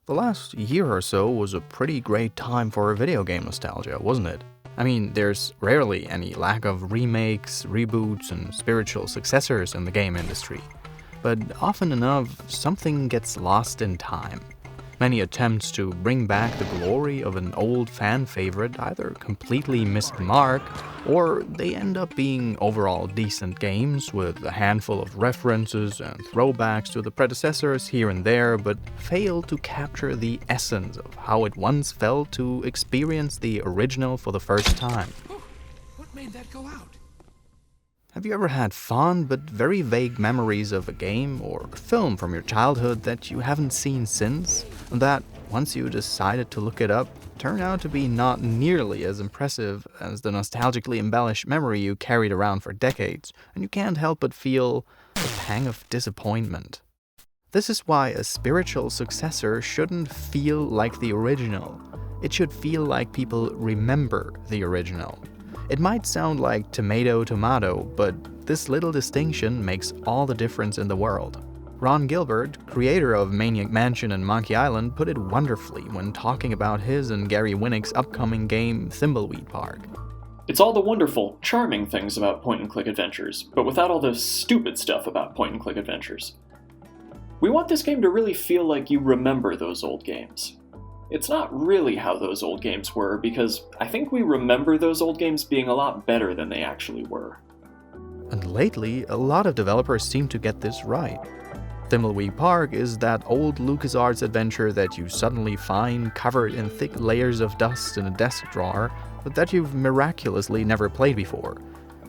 The last year or so was a pretty great time for video game nostalgia, wasn't it? I mean, there's rarely any lack of remakes, reboots, and spiritual successors in the game industry. But often enough, something gets lost in time. Many attempts to bring back the glory of an old fan favorite either completely miss the mark, or they end up being overall decent games with a handful of references and throwbacks to the predecessors here and there, but fail to capture the essence of how it once felt to experience the original for the first time. What made that go out? Have you ever had fond but very vague memories of a game or a film from your childhood that you haven't seen since, and that, once you decided to look it up, turned out to be not nearly as impressive as the nostalgically embellished memory you carried around for decades, and you can't help but feel a pang of disappointment? This is why a spiritual successor shouldn't feel like the original. It should feel like people remember the original. It might sound like tomato, but this little distinction makes all the difference in the world. Ron Gilbert, creator of Maniac Mansion and Monkey Island, put it wonderfully when talking about his and Gary Winnick's upcoming game Thibleweed Park. It's all the wonderful, charming things about point-and-click adventures, but without all the stupid stuff about point-and-click adventures. We want this game to really feel like you remember those old games. It's not really how those old games were, because I think we remember those old games being a lot better than they actually were. And lately, a lot of developers seem to get this right. Thibleweed Park is that old LucasArts adventure that you suddenly find covered in thick layers of dust in a desk drawer, but that you've miraculously never played before.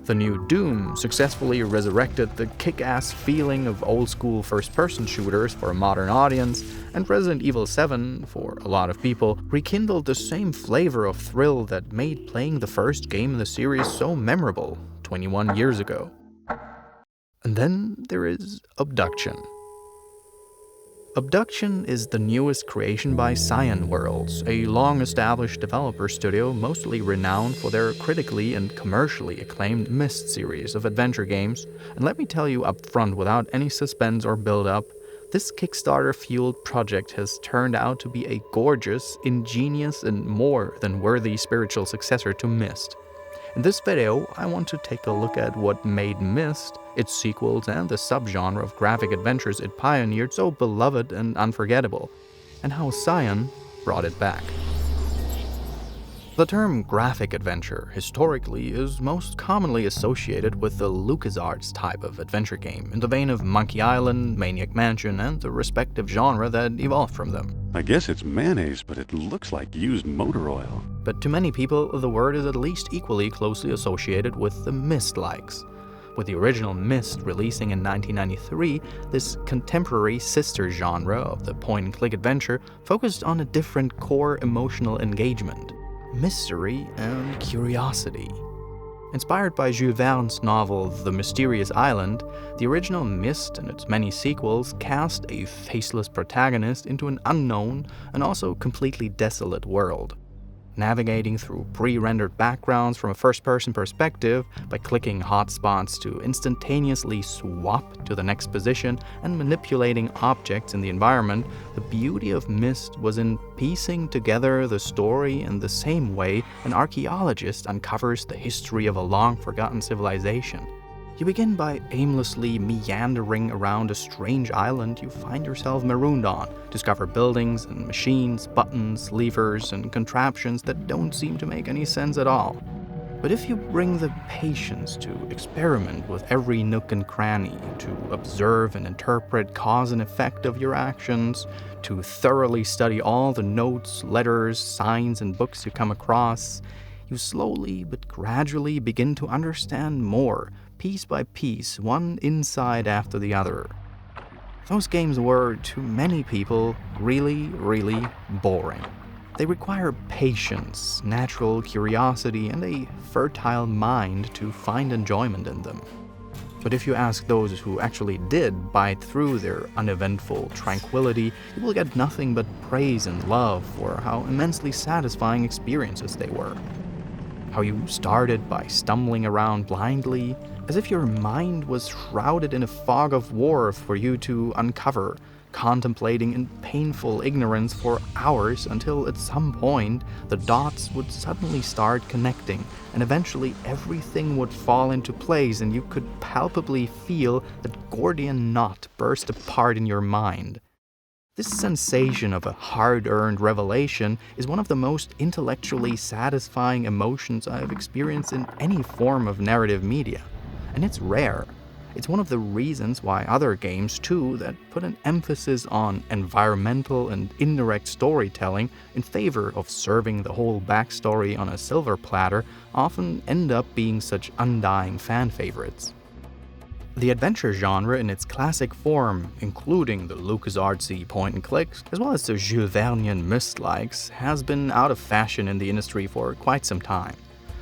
The new Doom successfully resurrected the kick-ass feeling of old-school first-person shooters for a modern audience, and Resident Evil 7, for a lot of people, rekindled the same flavor of thrill that made playing the first game in the series so memorable 21 years ago. And then there is Obduction. Obduction is the newest creation by Cyan Worlds, a long-established developer studio mostly renowned for their critically and commercially acclaimed Myst series of adventure games, and let me tell you up front without any suspense or build-up, this Kickstarter-fueled project has turned out to be a gorgeous, ingenious, and more than worthy spiritual successor to Myst. In this video, I want to take a look at what made Myst, its sequels, and the subgenre of graphic adventures it pioneered so beloved and unforgettable, and how Cyan brought it back. The term graphic adventure, historically, is most commonly associated with the LucasArts type of adventure game, in the vein of Monkey Island, Maniac Mansion, and the respective genre that evolved from them. I guess it's mayonnaise, but it looks like used motor oil. But to many people, the word is at least equally closely associated with the Myst-likes. With the original Myst releasing in 1993, this contemporary sister genre of the point-and-click adventure focused on a different core emotional engagement: mystery and curiosity. Inspired by Jules Verne's novel The Mysterious Island, the original Myst and its many sequels cast a faceless protagonist into an unknown and also completely desolate world. Navigating through pre-rendered backgrounds from a first-person perspective by clicking hotspots to instantaneously swap to the next position and manipulating objects in the environment, the beauty of Myst was in piecing together the story in the same way an archaeologist uncovers the history of a long-forgotten civilization. You begin by aimlessly meandering around a strange island you find yourself marooned on, discover buildings and machines, buttons, levers, and contraptions that don't seem to make any sense at all. But if you bring the patience to experiment with every nook and cranny, to observe and interpret cause and effect of your actions, to thoroughly study all the notes, letters, signs, and books you come across, you slowly but gradually begin to understand more, piece by piece, one inside after the other. Those games were, to many people, really, really boring. They require patience, natural curiosity, and a fertile mind to find enjoyment in them. But if you ask those who actually did bite through their uneventful tranquility, you will get nothing but praise and love for how immensely satisfying experiences they were. How you started by stumbling around blindly, as if your mind was shrouded in a fog of war for you to uncover, contemplating in painful ignorance for hours until at some point the dots would suddenly start connecting and eventually everything would fall into place and you could palpably feel that Gordian knot burst apart in your mind. This sensation of a hard-earned revelation is one of the most intellectually satisfying emotions I have experienced in any form of narrative media, and it's rare. It's one of the reasons why other games, too, that put an emphasis on environmental and indirect storytelling in favor of serving the whole backstory on a silver platter often end up being such undying fan favorites. The adventure genre in its classic form, including the LucasArtsy point-and-clicks, as well as the Jules Vernean Myst-likes, has been out of fashion in the industry for quite some time.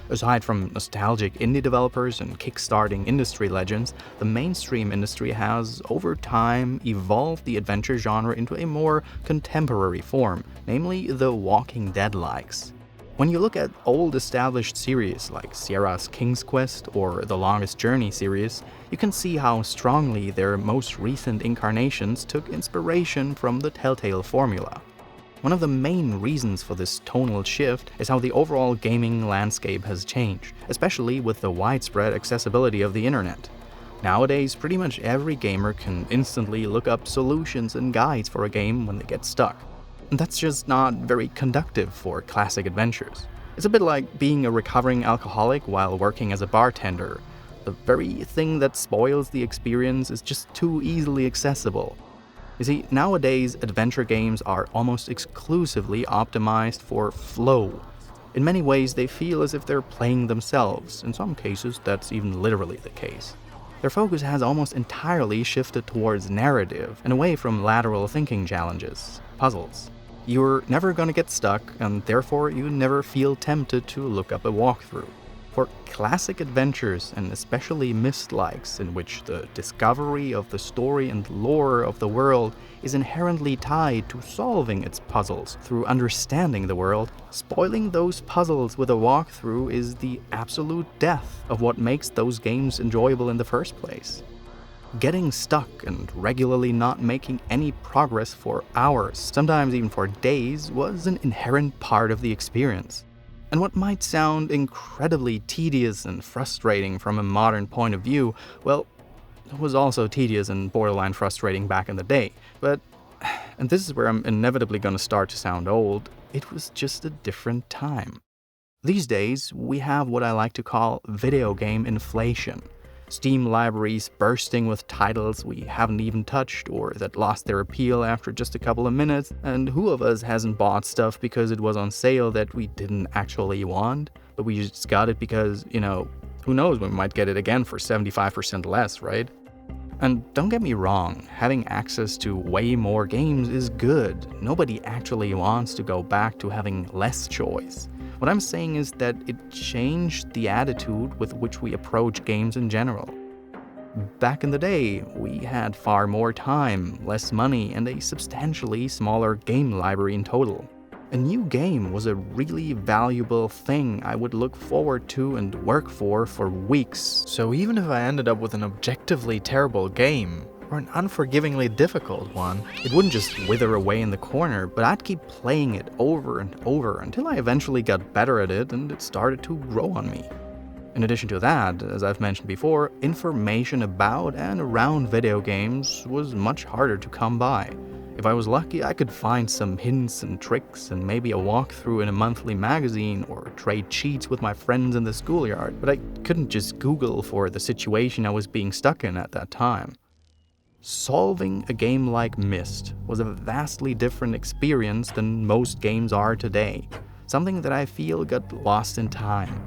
Aside from nostalgic indie developers and kickstarting industry legends, the mainstream industry has, over time, evolved the adventure genre into a more contemporary form, namely the Walking Dead-likes. When you look at old established series like Sierra's King's Quest or the Longest Journey series, you can see how strongly their most recent incarnations took inspiration from the Telltale formula. One of the main reasons for this tonal shift is how the overall gaming landscape has changed, especially with the widespread accessibility of the internet. Nowadays, pretty much every gamer can instantly look up solutions and guides for a game when they get stuck. And that's just not very conducive for classic adventures. It's a bit like being a recovering alcoholic while working as a bartender. The very thing that spoils the experience is just too easily accessible. You see, nowadays, adventure games are almost exclusively optimized for flow. In many ways, they feel as if they're playing themselves. In some cases, that's even literally the case. Their focus has almost entirely shifted towards narrative and away from lateral thinking challenges, puzzles. You're never gonna get stuck, and therefore you never feel tempted to look up a walkthrough. For classic adventures, and especially Myst-likes, in which the discovery of the story and lore of the world is inherently tied to solving its puzzles through understanding the world, spoiling those puzzles with a walkthrough is the absolute death of what makes those games enjoyable in the first place. Getting stuck and regularly not making any progress for hours, sometimes even for days, was an inherent part of the experience. And what might sound incredibly tedious and frustrating from a modern point of view, well, it was also tedious and borderline frustrating back in the day. But, and this is where I'm inevitably going to start to sound old, it was just a different time. These days, we have what I like to call video game inflation. Steam libraries bursting with titles we haven't even touched or that lost their appeal after just a couple of minutes, and who of us hasn't bought stuff because it was on sale that we didn't actually want, but we just got it because, who knows, we might get it again for 75% less, right? And don't get me wrong, having access to way more games is good. Nobody actually wants to go back to having less choice. What I'm saying is that it changed the attitude with which we approach games in general. Back in the day, we had far more time, less money, and a substantially smaller game library in total. A new game was a really valuable thing I would look forward to and work for weeks. So even if I ended up with an objectively terrible game, or an unforgivingly difficult one, it wouldn't just wither away in the corner, but I'd keep playing it over and over until I eventually got better at it and it started to grow on me. In addition to that, as I've mentioned before, information about and around video games was much harder to come by. If I was lucky, I could find some hints and tricks and maybe a walkthrough in a monthly magazine or trade cheats with my friends in the schoolyard, but I couldn't just Google for the situation I was being stuck in at that time. Solving a game like Myst was a vastly different experience than most games are today, something that I feel got lost in time.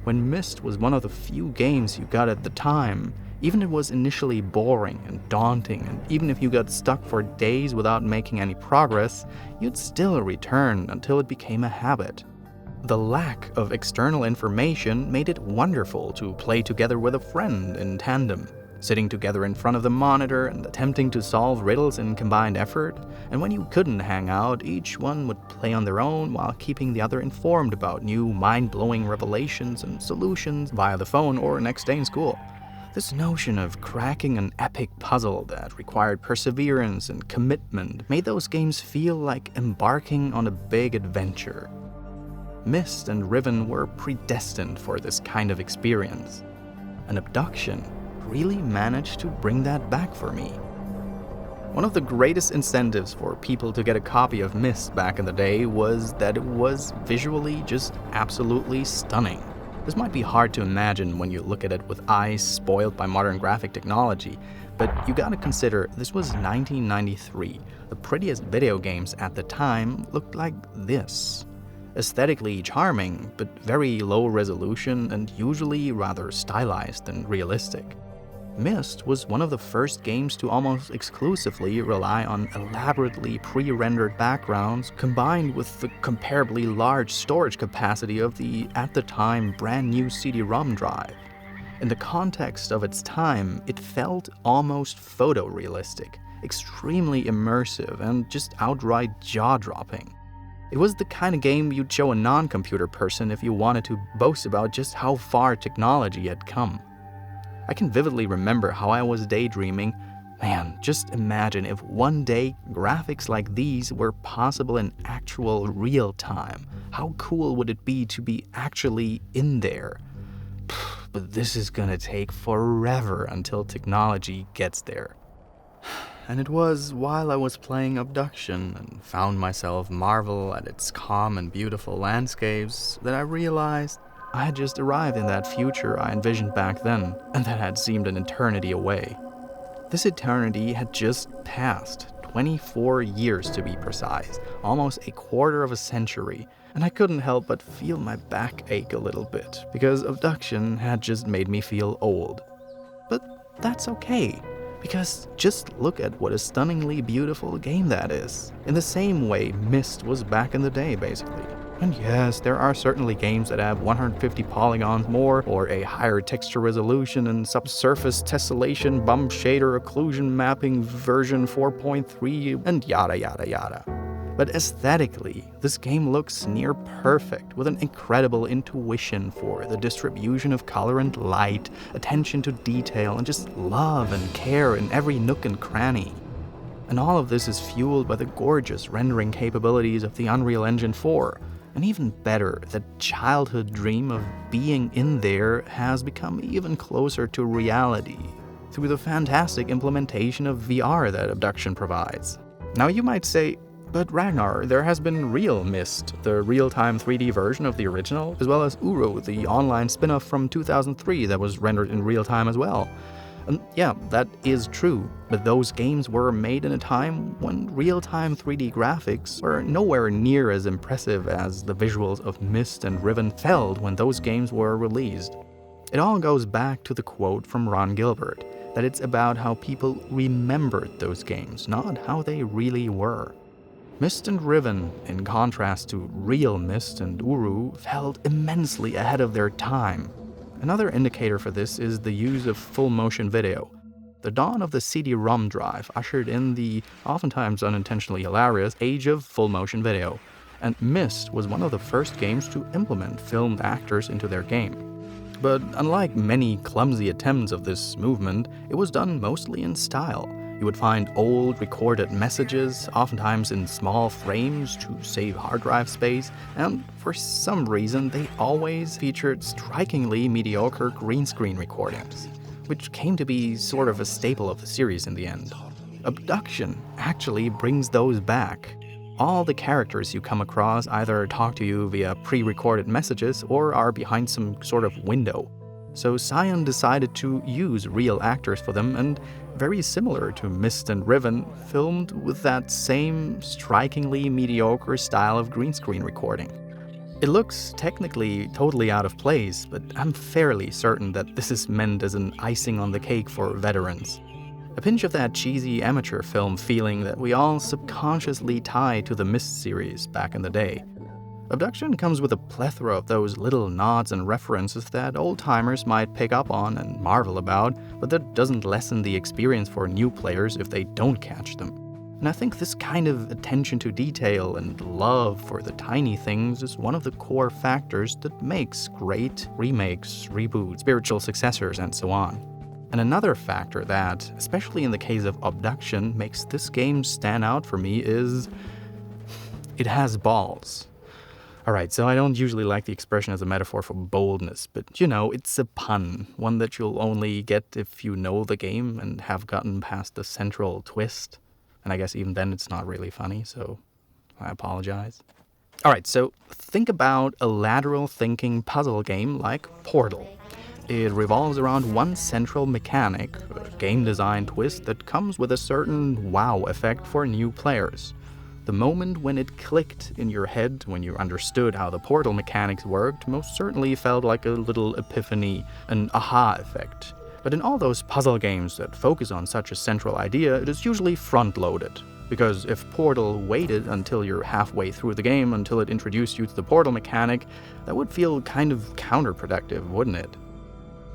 When Myst was one of the few games you got at the time, even if it was initially boring and daunting, and even if you got stuck for days without making any progress, you'd still return until it became a habit. The lack of external information made it wonderful to play together with a friend in tandem, sitting together in front of the monitor and attempting to solve riddles in combined effort, and when you couldn't hang out, each one would play on their own while keeping the other informed about new mind-blowing revelations and solutions via the phone or next day in school. This notion of cracking an epic puzzle that required perseverance and commitment made those games feel like embarking on a big adventure. Myst and Riven were predestined for this kind of experience. And Obduction really managed to bring that back for me. One of the greatest incentives for people to get a copy of Myst back in the day was that it was visually just absolutely stunning. This might be hard to imagine when you look at it with eyes spoiled by modern graphic technology, but you gotta consider this was 1993. The prettiest video games at the time looked like this. Aesthetically charming, but very low resolution and usually rather stylized and realistic. Myst was one of the first games to almost exclusively rely on elaborately pre-rendered backgrounds combined with the comparably large storage capacity of the, at the time, brand new CD-ROM drive. In the context of its time, it felt almost photorealistic, extremely immersive, and just outright jaw-dropping. It was the kind of game you'd show a non-computer person if you wanted to boast about just how far technology had come. I can vividly remember how I was daydreaming, man, just imagine if one day graphics like these were possible in actual real time. How cool would it be to be actually in there? But this is gonna take forever until technology gets there. And it was while I was playing Obduction and found myself marvel at its calm and beautiful landscapes that I realized I had just arrived in that future I envisioned back then, and that had seemed an eternity away. This eternity had just passed, 24 years to be precise, almost a quarter of a century, and I couldn't help but feel my back ache a little bit, because Obduction had just made me feel old. But that's okay, because just look at what a stunningly beautiful game that is, in the same way Myst was back in the day, basically. And yes, there are certainly games that have 150 polygons more, or a higher texture resolution and subsurface tessellation, bump shader, occlusion mapping version 4.3, and yada yada yada. But aesthetically, this game looks near perfect, with an incredible intuition for the distribution of color and light, attention to detail, and just love and care in every nook and cranny. And all of this is fueled by the gorgeous rendering capabilities of the Unreal Engine 4. And even better, the childhood dream of being in there has become even closer to reality through the fantastic implementation of VR that Obduction provides. Now you might say, but Ragnar, there has been real Myst, the real-time 3D version of the original, as well as Urur, the online spin-off from 2003 that was rendered in real time as well. And yeah, that is true, but those games were made in a time when real-time 3D graphics were nowhere near as impressive as the visuals of Myst and Riven felt when those games were released. It all goes back to the quote from Gilbert, that it's about how people remembered those games, not how they really were. Myst and Riven, in contrast to real Myst and Urur, felt immensely ahead of their time. Another indicator for this is the use of full motion video. The dawn of the CD-ROM drive ushered in the oftentimes unintentionally hilarious age of full motion video, and Myst was one of the first games to implement filmed actors into their game. But unlike many clumsy attempts of this movement, it was done mostly in style. You would find old recorded messages, oftentimes in small frames to save hard drive space, and for some reason they always featured strikingly mediocre green screen recordings, which came to be sort of a staple of the series in the end. Obduction actually brings those back. All the characters you come across either talk to you via pre-recorded messages or are behind some sort of window. So Cyan decided to use real actors for them, and very similar to Myst and Riven, filmed with that same strikingly mediocre style of green screen recording. It looks technically totally out of place, but I'm fairly certain that this is meant as an icing on the cake for veterans. A pinch of that cheesy amateur film feeling that we all subconsciously tie to the Myst series back in the day. Obduction comes with a plethora of those little nods and references that old-timers might pick up on and marvel about, but that doesn't lessen the experience for new players if they don't catch them. And I think this kind of attention to detail and love for the tiny things is one of the core factors that makes great remakes, reboots, spiritual successors, and so on. And another factor that, especially in the case of Obduction, makes this game stand out for me is it has balls. Alright, so I don't usually like the expression as a metaphor for boldness, but you know, it's a pun, one that you'll only get if you know the game and have gotten past the central twist. And I guess even then it's not really funny, so I apologize. Alright, so think about a lateral thinking puzzle game like Portal. It revolves around one central mechanic, a game design twist that comes with a certain wow effect for new players. The moment when it clicked in your head, when you understood how the Portal mechanics worked, most certainly felt like a little epiphany, an aha effect. But in all those puzzle games that focus on such a central idea, it is usually front-loaded. Because if Portal waited until you're halfway through the game until it introduced you to the Portal mechanic, that would feel kind of counterproductive, wouldn't it?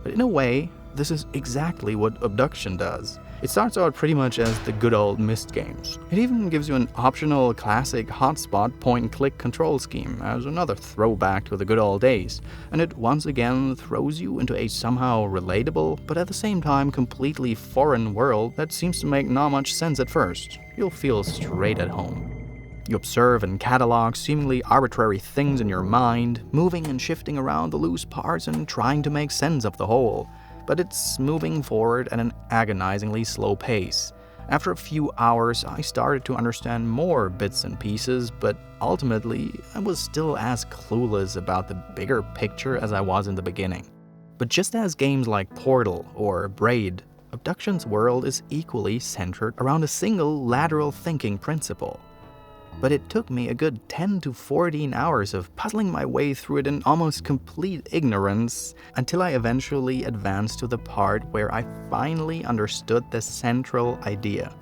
But in a way, this is exactly what Obduction does. It starts out pretty much as the good old Myst games. It even gives you an optional classic hotspot point-and-click control scheme as another throwback to the good old days, and it once again throws you into a somehow relatable, but at the same time completely foreign world that seems to make not much sense at first. You'll feel straight at home. You observe and catalog seemingly arbitrary things in your mind, moving and shifting around the loose parts and trying to make sense of the whole. But it's moving forward at an agonizingly slow pace. After a few hours, I started to understand more bits and pieces, but ultimately, I was still as clueless about the bigger picture as I was in the beginning. But just as games like Portal or Braid, Obduction's world is equally centered around a single lateral thinking principle. But it took me a good 10 to 14 hours of puzzling my way through it in almost complete ignorance until I eventually advanced to the part where I finally understood the central idea.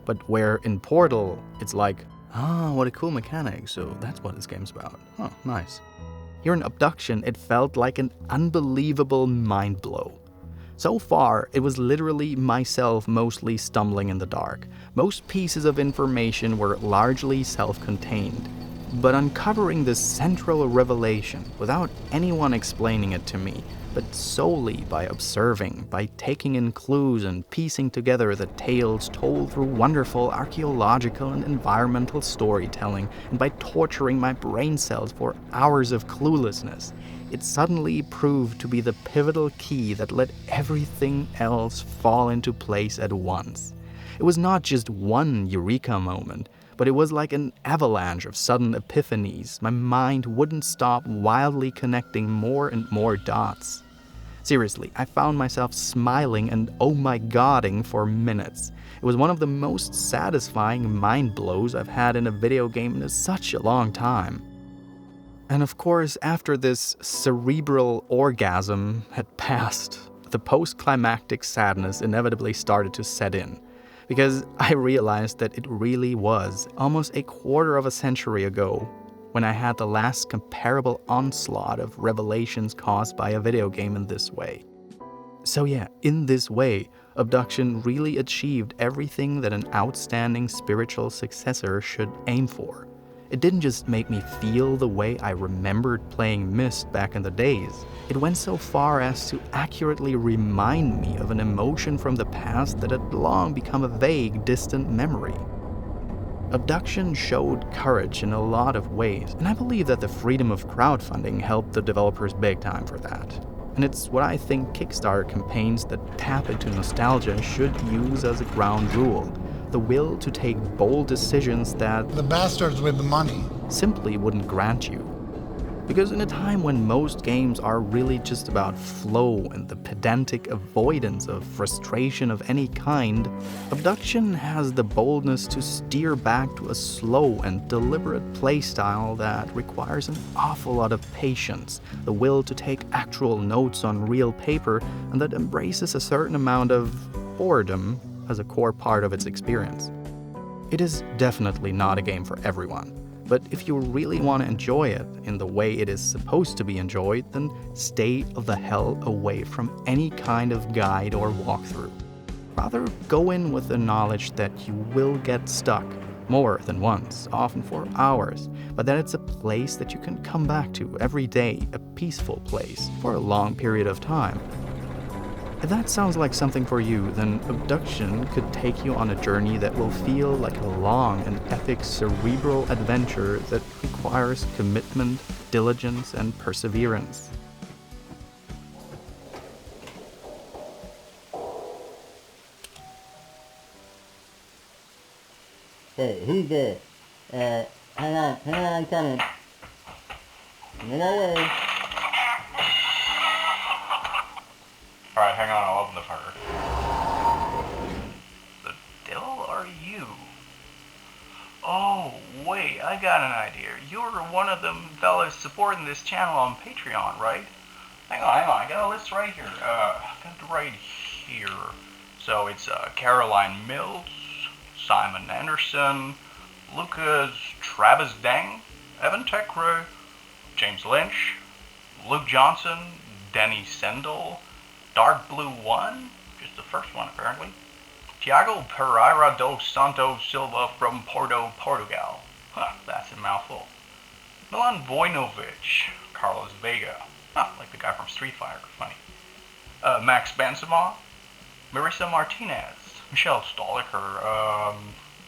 But where in Portal, it's like, what a cool mechanic, so that's what this game's about. Oh, nice. Here in Obduction, it felt like an unbelievable mind blow. So far, it was literally myself mostly stumbling in the dark. Most pieces of information were largely self-contained. But uncovering this central revelation without anyone explaining it to me, but solely by observing, by taking in clues and piecing together the tales told through wonderful archaeological and environmental storytelling, and by torturing my brain cells for hours of cluelessness, it suddenly proved to be the pivotal key that let everything else fall into place at once. It was not just one eureka moment, but it was like an avalanche of sudden epiphanies. My mind wouldn't stop wildly connecting more and more dots. Seriously, I found myself smiling and oh my godding for minutes. It was one of the most satisfying mind blows I've had in a video game in such a long time. And of course, after this cerebral orgasm had passed, the post-climactic sadness inevitably started to set in, because I realized that it really was almost a quarter of a century ago when I had the last comparable onslaught of revelations caused by a video game in this way. So yeah, in this way, Obduction really achieved everything that an outstanding spiritual successor should aim for. It didn't just make me feel the way I remembered playing Myst back in the days. It went so far as to accurately remind me of an emotion from the past that had long become a vague, distant memory. Obduction showed courage in a lot of ways, and I believe that the freedom of crowdfunding helped the developers big time for that. And it's what I think Kickstarter campaigns that tap into nostalgia should use as a ground rule. The will to take bold decisions that the bastards with the money simply wouldn't grant you. Because in a time when most games are really just about flow and the pedantic avoidance of frustration of any kind, Obduction has the boldness to steer back to a slow and deliberate playstyle that requires an awful lot of patience, the will to take actual notes on real paper, and that embraces a certain amount of boredom as a core part of its experience. It is definitely not a game for everyone, but if you really want to enjoy it in the way it is supposed to be enjoyed, then stay the hell away from any kind of guide or walkthrough. Rather, go in with the knowledge that you will get stuck more than once, often for hours, but that it's a place that you can come back to every day, a peaceful place for a long period of time. If that sounds like something for you, then Obduction could take you on a journey that will feel like a long and epic cerebral adventure that requires commitment, diligence, and perseverance. Hey, who's there? Hang on, I'm coming. No. Alright, hang on, I'll open the fucker. The devil are you? Oh, wait, I got an idea. You're one of them fellas supporting this channel on Patreon, right? Hang on, I got a list right here. So it's Caroline Mills, Simon Anderson, Lucas Travis Dang, Evan Tekro, James Lynch, Luke Johnson, Denny Sendel, Dark Blue 1, just the first one apparently, Tiago Pereira dos Santos Silva from Porto, Portugal. Huh, that's a mouthful. Milan Vojnovic, Carlos Vega, like the guy from Street Fighter, funny. Max Benzema, Marissa Martinez, Michelle Stoliker,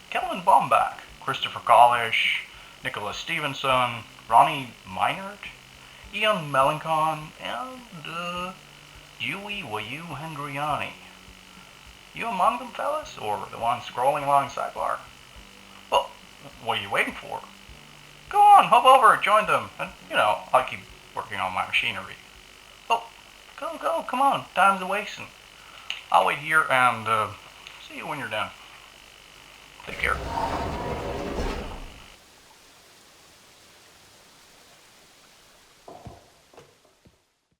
Kellen Bombach, Christopher Collish, Nicholas Stevenson, Ronnie Meinert, Ian Melancon, and Dewey Wayu Hendriani. You among them, fellas, or the one scrolling along the sidebar? Well, what are you waiting for? Go on, hop over, join them, and, I'll keep working on my machinery. Oh, go, come on, time's a-wasting. I'll wait here and see you when you're done. Take care.